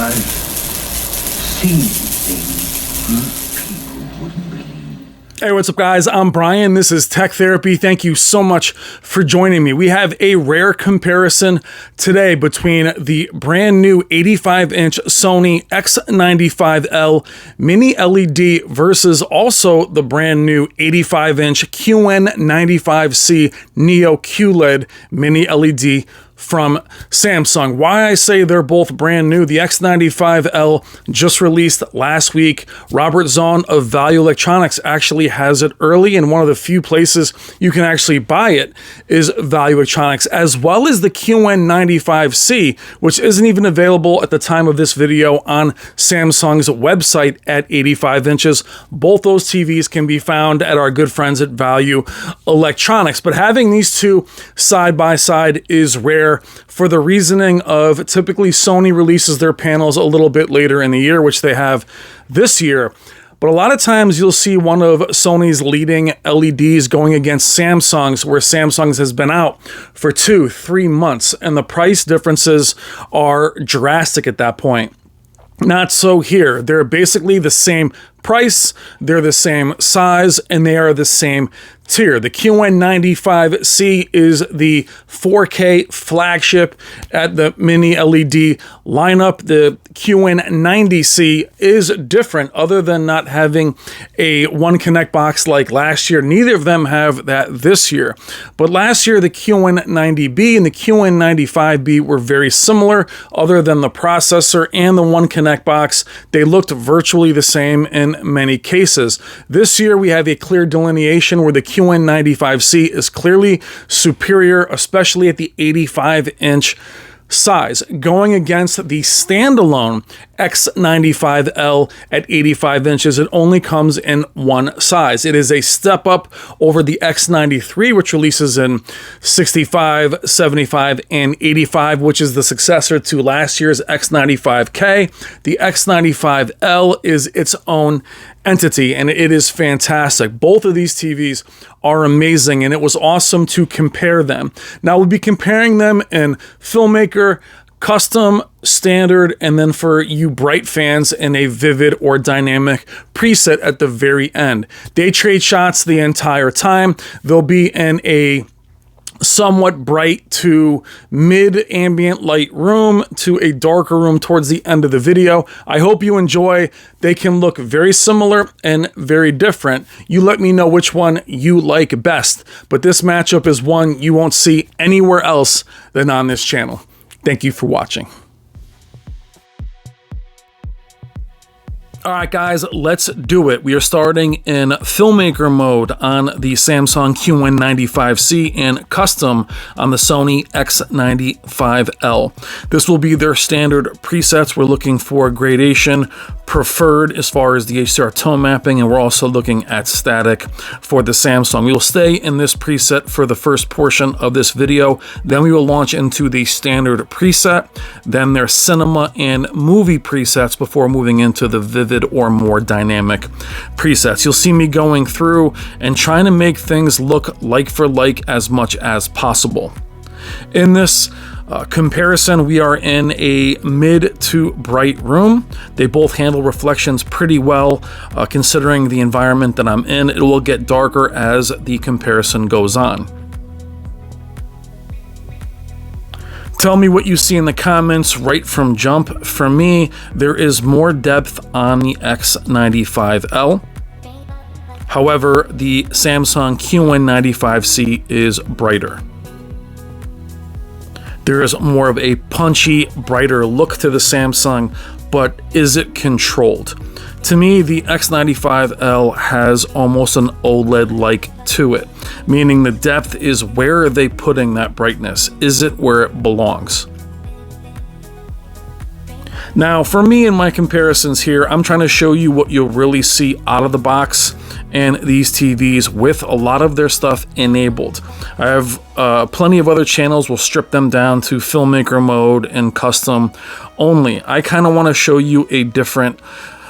I've seen things most people wouldn't believe. Hey, what's up, guys? I'm Brian. This is Tech Therapy. Thank you so much for joining me. We have a rare comparison today between the brand new 85-inch Sony X95L mini LED versus also the brand new 85-inch QN95C Neo QLED mini LED from Samsung. Why I say they're both brand new: the X95L just released last week. Robert Zahn of Value Electronics actually has it early, and one of the few places you can actually buy it is Value Electronics, as well as the QN95C, which isn't even available at the time of this video on Samsung's website at 85 inches. Both those TVs can be found at our good friends at Value Electronics, but having these two side by side is rare for the reasoning of typically Sony releases their panels a little bit later in the year, which they have this year. But a lot of times you'll see one of Sony's leading LEDs going against Samsung's, where Samsung's has been out for 2-3 months, and the price differences are drastic at that point. Not so here. They're basically the same price, they're the same size, and they are the same tier. The QN95C is the 4K flagship at the mini LED lineup. The QN90C is different, other than not having a one connect box like last year. Neither of them have that this year. But last year, the QN90B and the QN95B were very similar, other than the processor and the one connect box. They looked virtually the same in many cases. This year, we have a clear delineation where the QN95C is clearly superior, especially at the 85-inch size, going against the standalone X95L at 85 inches. It only comes in one size. It is a step up over the X93, which releases in 65, 75, and 85, which is the successor to last year's X95K. The X95L is its own entity, and it is fantastic. Both of these TVs are amazing, and it was awesome to compare them. Now, we'll be comparing them in Filmmaker, Custom, Standard, and then for you bright fans, in a vivid or dynamic preset at the very end. They trade shots the entire time. They'll be in a somewhat bright to mid-ambient light room to a darker room towards the end of the video. I hope you enjoy. They can look very similar and very different. You let me know which one you like best, but this matchup is one you won't see anywhere else than on this channel. Thank you for watching. All right, guys, let's do it. We are starting in Filmmaker mode on the Samsung QN95C and Custom on the Sony X95L. This will be their standard presets. We're looking for gradation preferred as far as the HDR tone mapping, and we're also looking at static for the Samsung. We will stay in this preset for the first portion of this video. Then we will launch into the standard preset, then their cinema and movie presets before moving into the vivid or more dynamic presets. You'll see me going through and trying to make things look like for like as much as possible. In this comparison, we are in a mid to bright room. They both handle reflections pretty well, considering the environment that I'm in. It will get darker as the comparison goes on. Tell me what you see in the comments right from jump. For me, there is more depth on the X95L. However, the Samsung QN95C is brighter. There is more of a punchy, brighter look to the Samsung, but is it controlled? To me, the X95L has almost an OLED-like to it, meaning the depth is where are they putting that brightness? Is it where it belongs? Now, for me in my comparisons here, I'm trying to show you what you'll really see out of the box and these TVs with a lot of their stuff enabled. I have plenty of other channels will strip them down to Filmmaker mode and Custom only. I kind of want to show you a different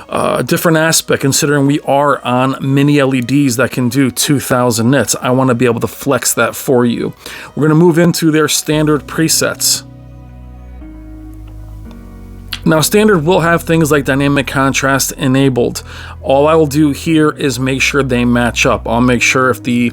aspect, considering we are on mini LEDs that can do 2000 nits. I want to be able to flex that for you. We're going to move into their standard presets. Now, standard will have things like dynamic contrast enabled. All I will do here is make sure they match up. I'll make sure if the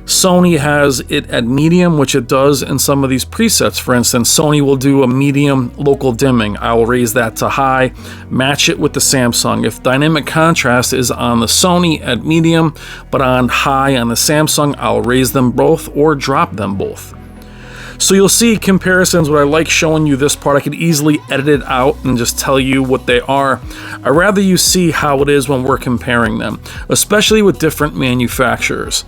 Sony has it at medium, which it does in some of these presets. For instance, Sony will do a medium local dimming. I will raise that to high, match it with the Samsung. If dynamic contrast is on the Sony at medium, but on high on the Samsung, I'll raise them both or drop them both. So you'll see comparisons. What I like showing you this part, I could easily edit it out and just tell you what they are. I'd rather you see how it is when we're comparing them, especially with different manufacturers.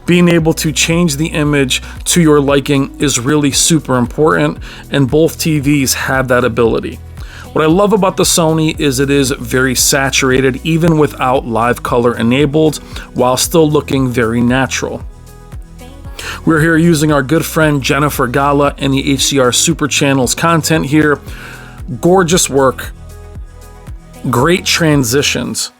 Being able to change the image to your liking is really super important, and both TVs have that ability. What I love about the Sony is it is very saturated, even without live color enabled, while still looking very natural. We're here using our good friend Jennifer Gala and the HDR Super Channel's content here. Gorgeous work, great transitions.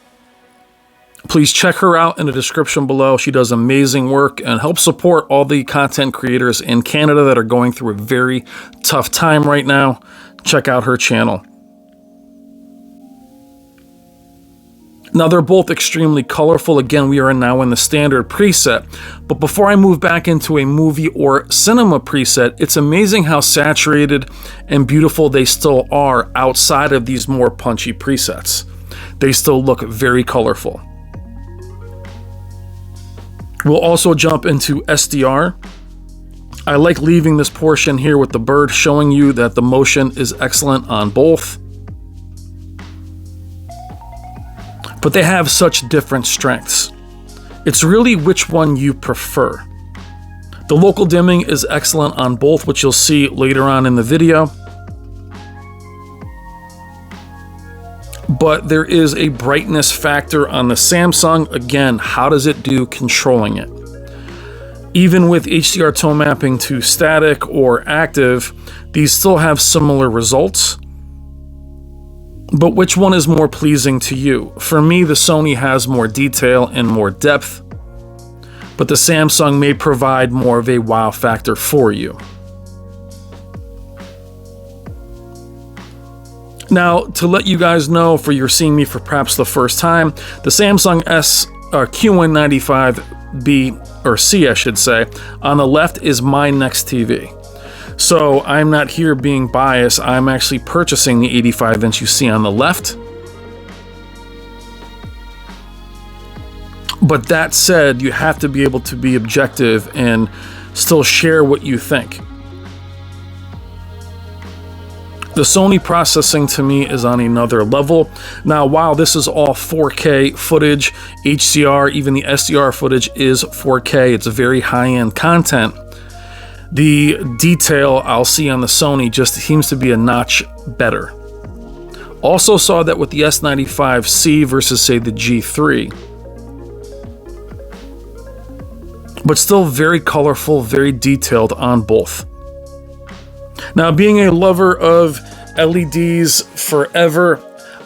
Please check her out in the description below. She does amazing work and helps support all the content creators in Canada that are going through a very tough time right now. Check out her channel. Now, they're both extremely colorful. Again, we are now in the standard preset. But before I move back into a movie or cinema preset, it's amazing how saturated and beautiful they still are outside of these more punchy presets. They still look very colorful. We'll also jump into SDR. I like leaving this portion here with the bird, showing you that the motion is excellent on both. But they have such different strengths. It's really which one you prefer. The local dimming is excellent on both, which you'll see later on in the video. But there is a brightness factor on the Samsung. Again, how does it do controlling it? Even with HDR tone mapping to static or active, these still have similar results. But which one is more pleasing to you? For me, the Sony has more detail and more depth, but the Samsung may provide more of a wow factor for you. Now, to let you guys know, for you're seeing me for perhaps the first time, the Samsung QN95B or C, I should say, on the left is my next TV. So I'm not here being biased. I'm actually purchasing the 85-inch you see on the left. But that said, you have to be able to be objective and still share what you think. The Sony processing to me is on another level. Now, while this is all 4K footage, HDR, even the SDR footage is 4K. It's a very high-end content. The detail I'll see on the Sony just seems to be a notch better. Also saw that with the S95C versus, say, the G3. But still very colorful, very detailed on both. Now, being a lover of LEDs forever,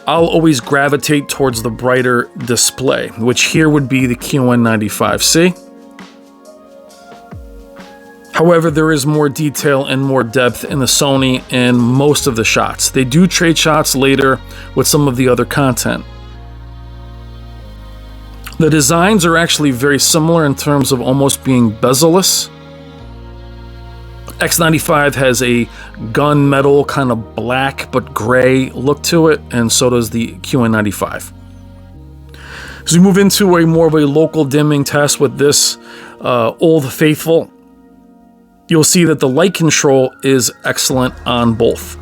I'll always gravitate towards the brighter display, which here would be the QN95C. However, there is more detail and more depth in the Sony in most of the shots. They do trade shots later with some of the other content. The designs are actually very similar in terms of almost being bezel-less. X95 has a gunmetal kind of black but gray look to it, and so does the QN95. As we move into a more of a local dimming test with this Old Faithful, you'll see that the light control is excellent on both.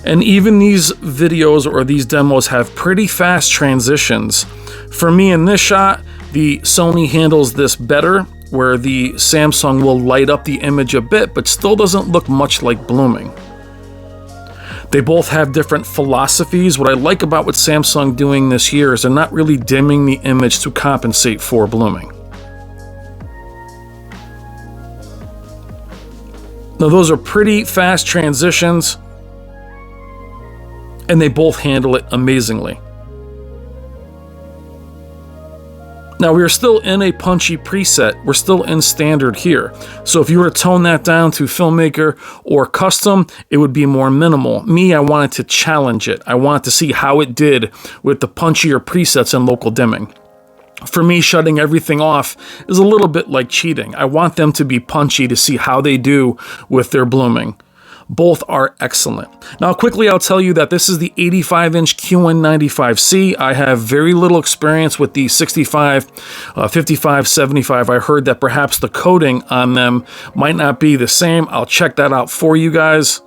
And even these videos or these demos have pretty fast transitions. For me in this shot, the Sony handles this better, where the Samsung will light up the image a bit, but still doesn't look much like blooming. They both have different philosophies. What I like about what Samsung doing this year is they're not really dimming the image to compensate for blooming. Now, those are pretty fast transitions, and they both handle it amazingly. Now we are still in a punchy preset. We're still in standard here. So if you were to tone that down to filmmaker or custom, it would be more minimal. Me, I wanted to challenge it. I wanted to see how it did with the punchier presets and local dimming. For me, shutting everything off is a little bit like cheating. I want them to be punchy to see how they do with their blooming. Both are excellent. Now, quickly, I'll tell you that this is the 85-inch QN95C. I have very little experience with the 65, 55, 75. I heard that perhaps the coating on them might not be the same. I'll check that out for you guys.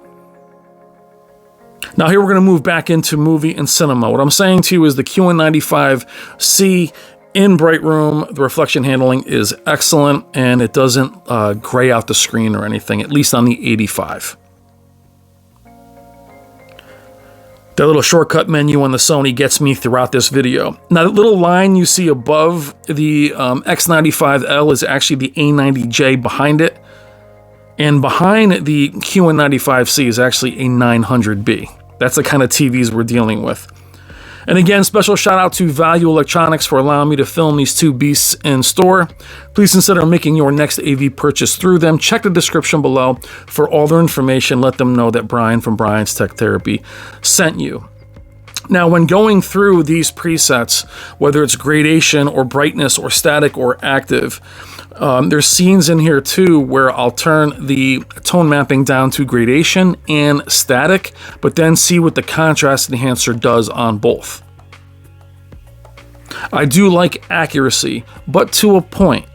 Now, here we're going to move back into movie and cinema. What I'm saying to you is the QN95C in bright room, the reflection handling is excellent, and it doesn't gray out the screen or anything, at least on the 85. That little shortcut menu on the Sony gets me throughout this video. Now, that little line you see above the X95L is actually the A90J behind it. And behind the QN95C is actually a 900B. That's the kind of TVs we're dealing with. And again, special shout out to Value Electronics for allowing me to film these two beasts in store. Please consider making your next AV purchase through them. Check the description below for all their information. Let them know that Brian from Brian's Tech Therapy sent you. Now, when going through these presets, whether it's gradation or brightness or static or active, there's scenes in here too where I'll turn the tone mapping down to gradation and static, but then see what the contrast enhancer does on both. I do like accuracy, but to a point.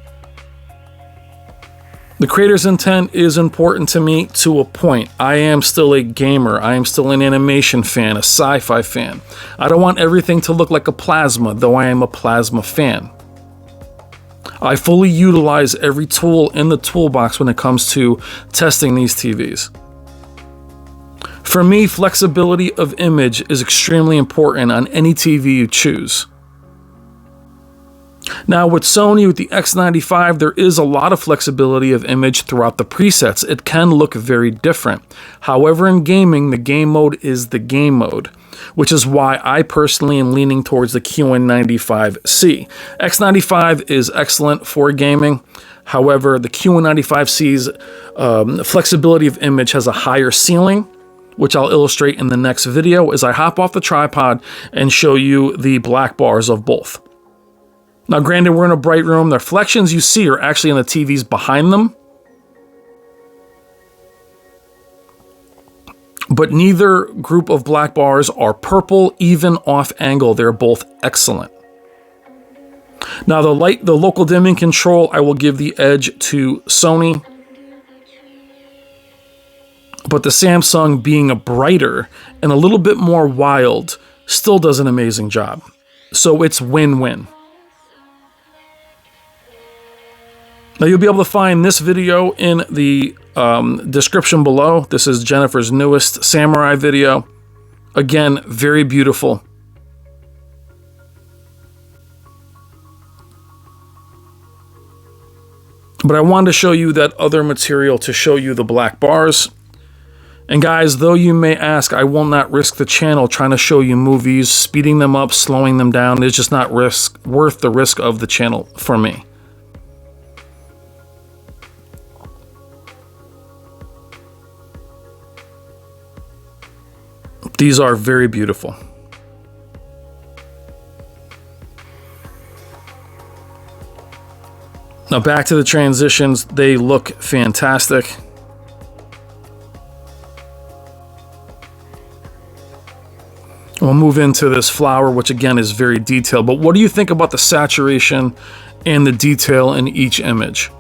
The creator's intent is important to me to a point. I am still a gamer. I am still an animation fan, a sci-fi fan. I don't want everything to look like a plasma, though I am a plasma fan. I fully utilize every tool in the toolbox when it comes to testing these TVs. For me, flexibility of image is extremely important on any TV you choose. Now with Sony, with the X95, there is a lot of flexibility of image throughout the presets. It can look very different. However, in gaming, the game mode is the game mode, which is why I personally am leaning towards the QN95C. X95 is excellent for gaming. However, the QN95C's flexibility of image has a higher ceiling, which I'll illustrate in the next video as I hop off the tripod and show you the black bars of both. Now, granted, we're in a bright room. The reflections you see are actually in the TVs behind them. But neither group of black bars are purple, even off angle. They're both excellent. Now, the local dimming control, I will give the edge to Sony. But the Samsung, being a brighter and a little bit more wild, still does an amazing job. So it's win-win. Now, you'll be able to find this video in the description below. This is Jennifer's newest samurai video. Again, very beautiful. But I wanted to show you that other material to show you the black bars. And guys, though you may ask, I will not risk the channel trying to show you movies, speeding them up, slowing them down. It's just not worth the risk of the channel for me. These are very beautiful. Now back to the transitions. They look fantastic. We'll move into this flower, which again is very detailed. But what do you think about the saturation and the detail in each image?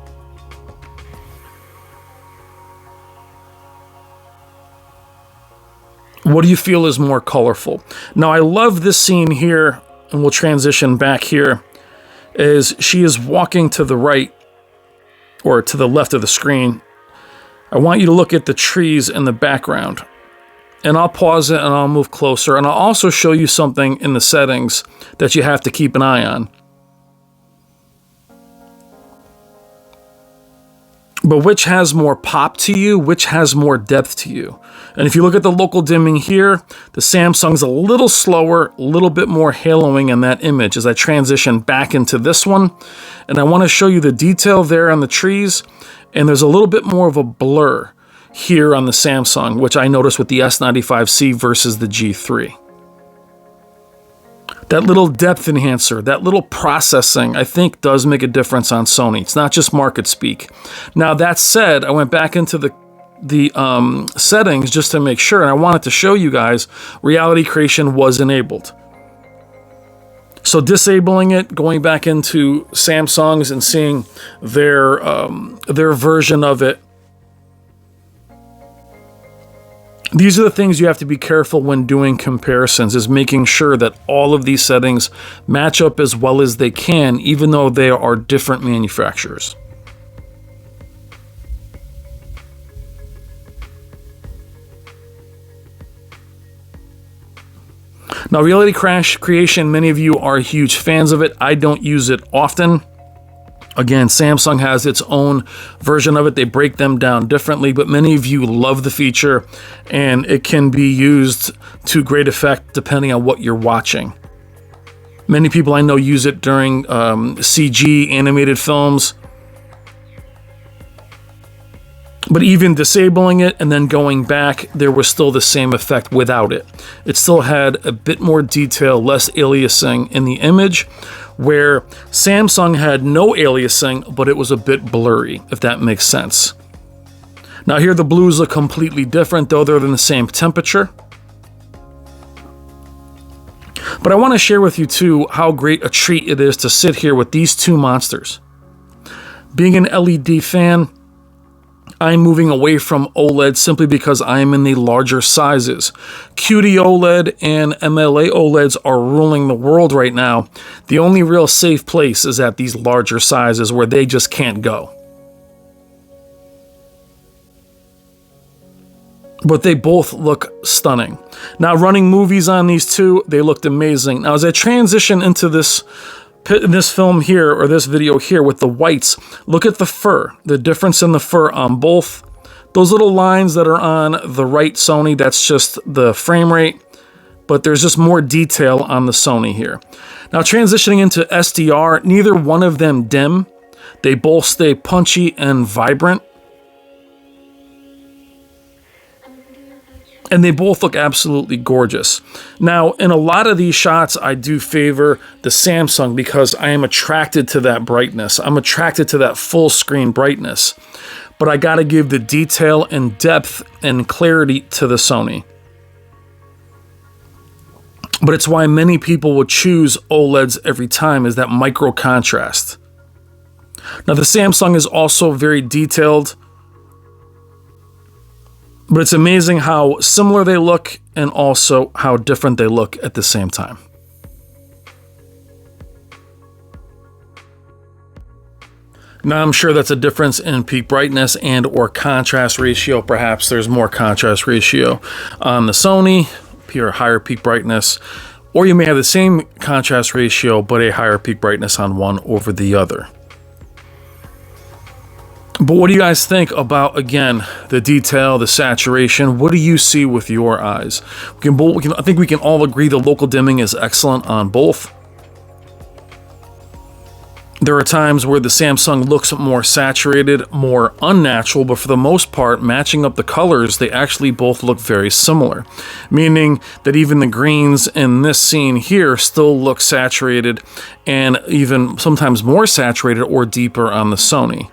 What do you feel is more colorful? Now, I love this scene here, and we'll transition back here, as she is walking to the right, or to the left of the screen. I want you to look at the trees in the background. And I'll pause it, and I'll move closer, and I'll also show you something in the settings that you have to keep an eye on. But which has more pop to you? Which has more depth to you? And if you look at the local dimming here, the Samsung's a little slower, a little bit more haloing in that image as I transition back into this one. And I want to show you the detail there on the trees. And there's a little bit more of a blur here on the Samsung, which I noticed with the S95C versus the G3. That little depth enhancer, that little processing, I think does make a difference on Sony. It's not just market speak. Now that said, I went back into the settings just to make sure, and I wanted to show you guys reality creation was enabled. So disabling it, going back into Samsung's and seeing their version of it. These are the things you have to be careful when doing comparisons, is making sure that all of these settings match up as well as they can, even though they are different manufacturers. Now, reality creation, many of you are huge fans of it. I don't use it often. Again, Samsung has its own version of it. They break them down differently, but many of you love the feature, and it can be used to great effect depending on what you're watching. Many people I know use it during CG animated films. But even disabling it and then going back, there was still the same effect without it. It still had a bit more detail, less aliasing in the image, where Samsung had no aliasing, but it was a bit blurry, if that makes sense. Now here the blues look completely different, though they're in the same temperature. But I want to share with you too how great a treat it is to sit here with these two monsters. Being an LED fan, I'm moving away from OLED simply because I am in the larger sizes. QD-OLED and MLA OLEDs are ruling the world right now. The only real safe place is at these larger sizes where they just can't go. But they both look stunning. Now, running movies on these two, they looked amazing. Now, as I transition into this film here, or this video here with the whites, look at the fur, the difference in the fur on both. Those little lines that are on the right Sony, that's just the frame rate, but there's just more detail on the Sony here. Now transitioning into SDR, neither one of them dim. They both stay punchy and vibrant. And they both look absolutely gorgeous. Now, in a lot of these shots, I do favor the Samsung because I am attracted to that brightness. I'm attracted to that full screen brightness. But I gotta give the detail and depth and clarity to the Sony. But it's why many people will choose OLEDs every time, is that micro contrast. Now, the Samsung is also very detailed, but it's amazing how similar they look and also how different they look at the same time. Now, I'm sure that's a difference in peak brightness and or contrast ratio. Perhaps there's more contrast ratio on the Sony, or higher peak brightness, or you may have the same contrast ratio but a higher peak brightness on one over the other. But what do you guys think about, again, the detail, the saturation? What do you see with your eyes? I think we can all agree the local dimming is excellent on both. There are times where the Samsung looks more saturated, more unnatural, but for the most part, matching up the colors, they actually both look very similar. Meaning that even the greens in this scene here still look saturated, and even sometimes more saturated or deeper on the Sony.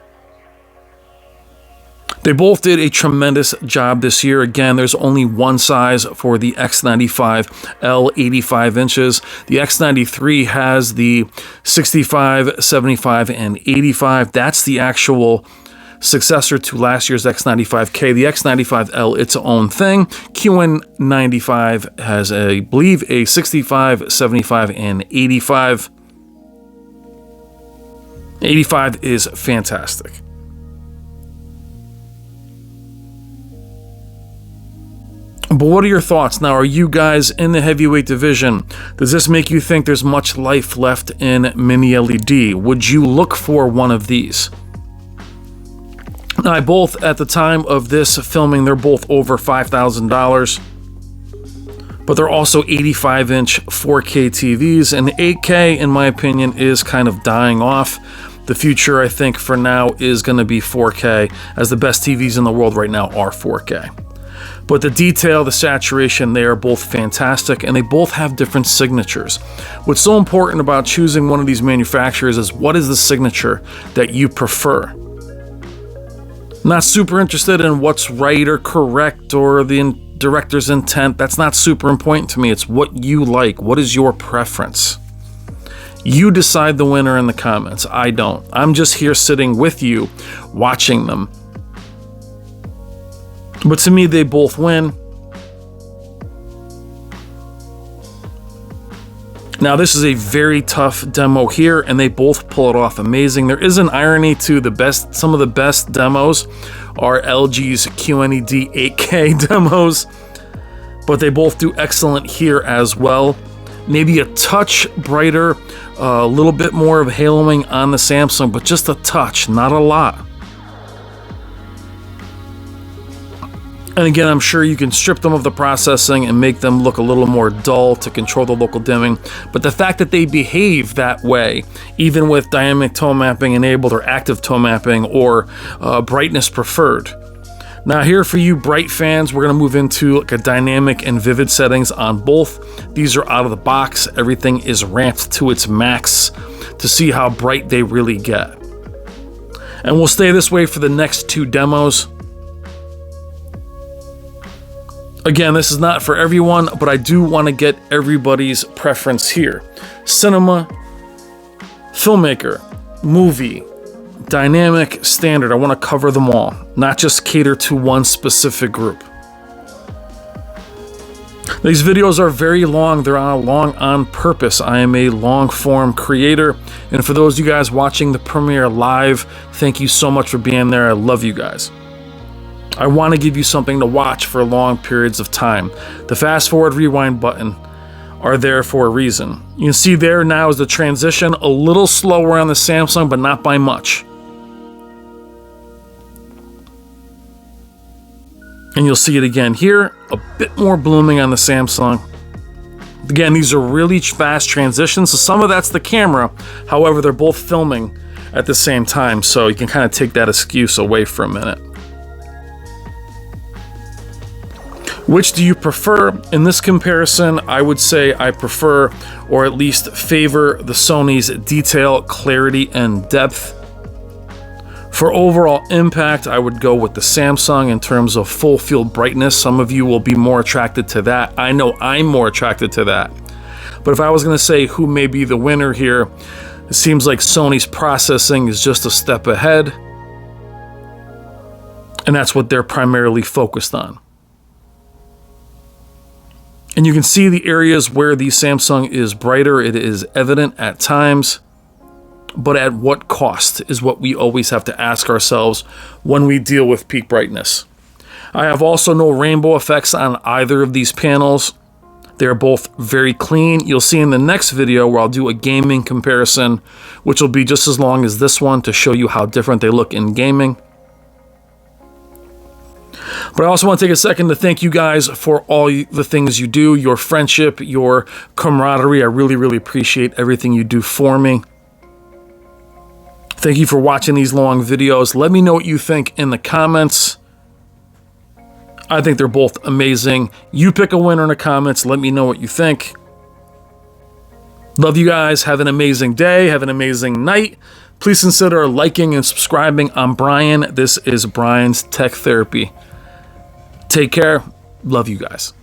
They both did a tremendous job this year. Again, there's only one size for the X95L, 85 inches. The X93 has the 65, 75, and 85. That's the actual successor to last year's X95K. The X95L, its own thing. QN95 has, I believe, a 65, 75, and 85. 85 is fantastic. But what are your thoughts? Now, are you guys in the heavyweight division? Does this make you think there's much life left in Mini LED? Would you look for one of these? Now, I both, at the time of this filming, they're both over $5,000. But they're also 85-inch 4K TVs, and 8K, in my opinion, is kind of dying off. The future, I think, for now is going to be 4K, as the best TVs in the world right now are 4K. But the detail, the saturation, they are both fantastic, and they both have different signatures. What's so important about choosing one of these manufacturers is what is the signature that you prefer. I'm not super interested in what's right or correct or the director's intent. That's not super important to me. It's what you like. What is your preference? You decide the winner in the comments. I don't. I'm just here sitting with you, watching them. But to me, they both win. Now, this is a very tough demo here, and they both pull it off amazing. There is an irony to some of the best demos are LG's QNED 8K demos, but they both do excellent here as well. Maybe a touch brighter, a little bit more of haloing on the Samsung, but just a touch, not a lot. And again, I'm sure you can strip them of the processing and make them look a little more dull to control the local dimming. But the fact that they behave that way, even with dynamic tone mapping enabled or active tone mapping or brightness preferred. Now here for you bright fans, we're going to move into like a dynamic and vivid settings on both. These are out of the box. Everything is ramped to its max to see how bright they really get. And we'll stay this way for the next two demos. Again, this is not for everyone, but I do want to get everybody's preference here. Cinema, filmmaker, movie, dynamic, standard. I want to cover them all, not just cater to one specific group. These videos are very long. They're long on purpose. I am a long form creator. And for those of you guys watching the premiere live, thank you so much for being there. I love you guys. I want to give you something to watch for long periods of time. The fast forward rewind button are there for a reason. You can see there now is the transition, a little slower on the Samsung, but not by much. And you'll see it again here, a bit more blooming on the Samsung. Again, these are really fast transitions, so some of that's the camera. However, they're both filming at the same time, so you can kind of take that excuse away for a minute. Which do you prefer? In this comparison, I would say I prefer, or at least favor, the Sony's detail, clarity, and depth. For overall impact, I would go with the Samsung in terms of full field brightness. Some of you will be more attracted to that. I know I'm more attracted to that. But if I was going to say who may be the winner here, it seems like Sony's processing is just a step ahead. And that's what they're primarily focused on. And you can see the areas where the Samsung is brighter. It is evident at times, but at what cost is what we always have to ask ourselves when we deal with peak brightness. I have also no rainbow effects on either of these panels. They're both very clean. You'll see in the next video where I'll do a gaming comparison, which will be just as long as this one to show you how different they look in gaming. But I also want to take a second to thank you guys for all the things you do, your friendship, your camaraderie. I really, really appreciate everything you do for me. Thank you for watching these long videos. Let me know what you think in the comments. I think they're both amazing. You pick a winner in the comments. Let me know what you think. Love you guys. Have an amazing day. Have an amazing night. Please consider liking and subscribing. I'm Brian. This is Brian's Tech Therapy. Take care. Love you guys.